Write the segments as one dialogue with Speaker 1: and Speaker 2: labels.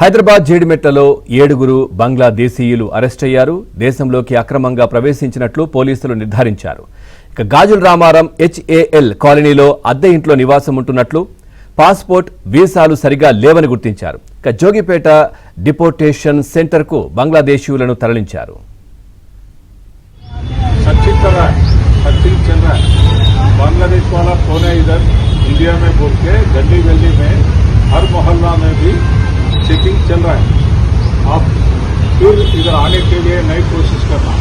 Speaker 1: Hyderabad జీడిమెట్లలో 7 బంగ్లాదేశీయులు arrest అయ్యారు. దేశంలోకి అక్రమంగా ప్రవేశించినట్లు పోలీసులు నిర్ధారించారు. ఇక గాజుల రామారం HAL కాలనీలో అద్దె ఇంట్లో నివాసం ఉంటున్నట్లు, పాస్పోర్ట్ వీసాలు సరిగా లేవని గుర్తించారు. ఇక జోగిపేట డిపోర్టేషన్ సెంటర్కు బంగ్లాదేశీయులను తరలించారు.
Speaker 2: बांग्लादेश वाला कौन है इधर इंडिया में बोल के गली गली में हर मोहल्ला में भी चेकिंग चल रहा है. आप फिर इधर आने के लिए नई कोशिश करना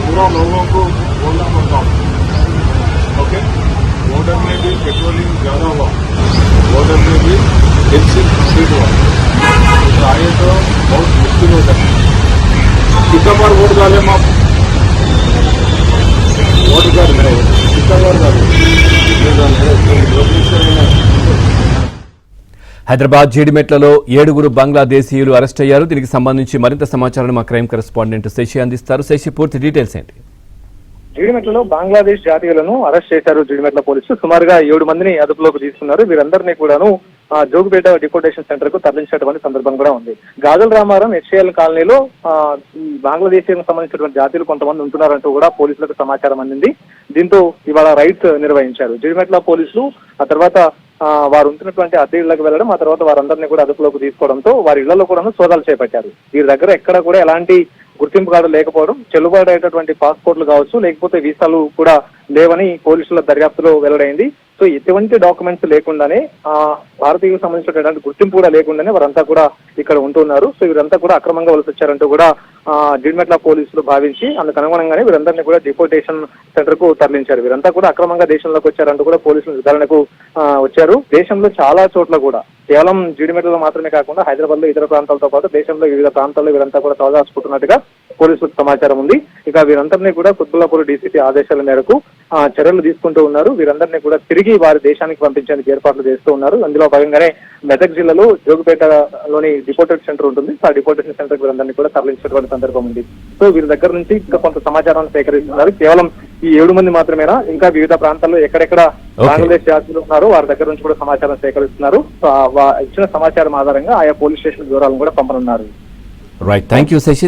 Speaker 2: पूरा लोगों को बोलना पड़ता है. ओके, बॉर्डर में भी पेट्रोलिंग ज़्यादा हुआ, बॉर्डर में भी फेंसिंग स्पीड हुआ, इधर आए तो बहुत मुश्किल हो जाता है. कितना बार वोट डाले हम आप
Speaker 1: హైదరాబాద్ జీడిమెట్లలో 7 బంగ్లాదేశీయులు అరెస్ట్ అయ్యారు. దీనికి సంబంధించి మరింత సమాచారం మా క్రైమ్ కరెస్పాండెంట్ శశి అందిస్తారు. శశి, పూర్తి డీటెయిల్స్ ఏంటి?
Speaker 3: జీడిమెట్లలో బంగ్లాదేశ్ జాతీయులను అరెస్ట్ చేశారు జీడిమెట్ల పోలీసులు. సుమారుగా 7 మందిని అదుపులోకి తీసుకున్నారు. వీరందరినీ కూడాను జోగిపేట డిపోర్టేషన్ సెంటర్ కు తరలించినటువంటి సందర్భం కూడా ఉంది. గాజుల రామారం HAL కాలనీలో బంగ్లాదేశీయులకు సంబంధించినటువంటి జాతీయులు కొంతమంది ఉంటున్నారంటూ కూడా పోలీసులకు సమాచారం అందింది. దీంతో ఇవాళ రైడ్స్ నిర్వహించారు జీడిమెట్ల పోలీసులు. ఆ తర్వాత వారు ఉంటున్నటువంటి అద్దె ఇళ్లకు వెళ్లడం, ఆ తర్వాత వారందరినీ కూడా అదుపులోకి తీసుకోవడంతో వారి ఇళ్లలో కూడా సోదాలు చేపట్టారు. వీరి దగ్గర ఎక్కడ కూడా ఎలాంటి గుర్తింపు కార్డు లేకపోవడం, చెల్లుబాటు అయ్యేటటువంటి పాస్పోర్ట్లు కావచ్చు, లేకపోతే వీసాలు కూడా లేవని పోలీసుల దర్యాప్తులో వెల్లడైంది. సో ఎటువంటి డాక్యుమెంట్స్ లేకుండానే భారతీయులకు సంబంధించినటువంటి గుర్తింపు కూడా లేకుండానే వారంతా కూడా ఇక్కడ ఉంటున్నారు. సో వీరంతా కూడా అక్రమంగా వలస వచ్చారంటూ కూడా జీడిమెట్ల పోలీసులు భావించి అందుకు అనుగుణంగానే వీరందరినీ కూడా డిపోర్టేషన్ సెంటర్ కు తరలించారు. వీరంతా కూడా అక్రమంగా దేశంలోకి వచ్చారంటూ కూడా పోలీసులు నిర్ధారణకు వచ్చారు. దేశంలో చాలా చోట్ల కూడా కేవలం జీడిమెట్లలో మాత్రమే కాకుండా హైదరాబాద్ లో ఇతర ప్రాంతాలతో పాటు దేశంలో వివిధ ప్రాంతాల్లో వీరంతా కూడా తలదాచుకుంటున్నట్టుగా పోలీసులకు సమాచారం ఉంది. ఇక వీరందరినీ కూడా కుత్బుల్లాపూర్ DCP ఆదేశాల మేరకు చర్యలు తీసుకుంటూ ఉన్నారు. వీరందరినీ కూడా తిరిగి వారి దేశానికి పంపించేందుకు ఏర్పాట్లు చేస్తూ ఉన్నారు. అందులో భాగంగానే మెదక్ జిల్లాలో జోగిపేటలోని డిపోర్టేషన్ సెంటర్ ఉంటుంది. ఆ డిపోర్టేషన్ సెంటర్ వీరందరినీ కూడా తరలించినటువంటి సందర్భం ఉంది. సో వీరి దగ్గర నుంచి ఇంకా కొంత సమాచారాన్ని సేకరిస్తున్నారు. కేవలం ఈ 7 మంది మాత్రమేనా, ఇంకా వివిధ ప్రాంతాల్లో ఎక్కడెక్కడ బంగ్లాదేశ్ జాతీయులు ఉన్నారో వారి దగ్గర నుంచి కూడా సమాచారం సేకరిస్తున్నారు. సో ఇచ్చిన సమాచారం ఆధారంగా ఆయా పోలీస్ స్టేషన్ వివరాలను కూడా పంపనున్నారు.
Speaker 1: Right, thank you Shashi.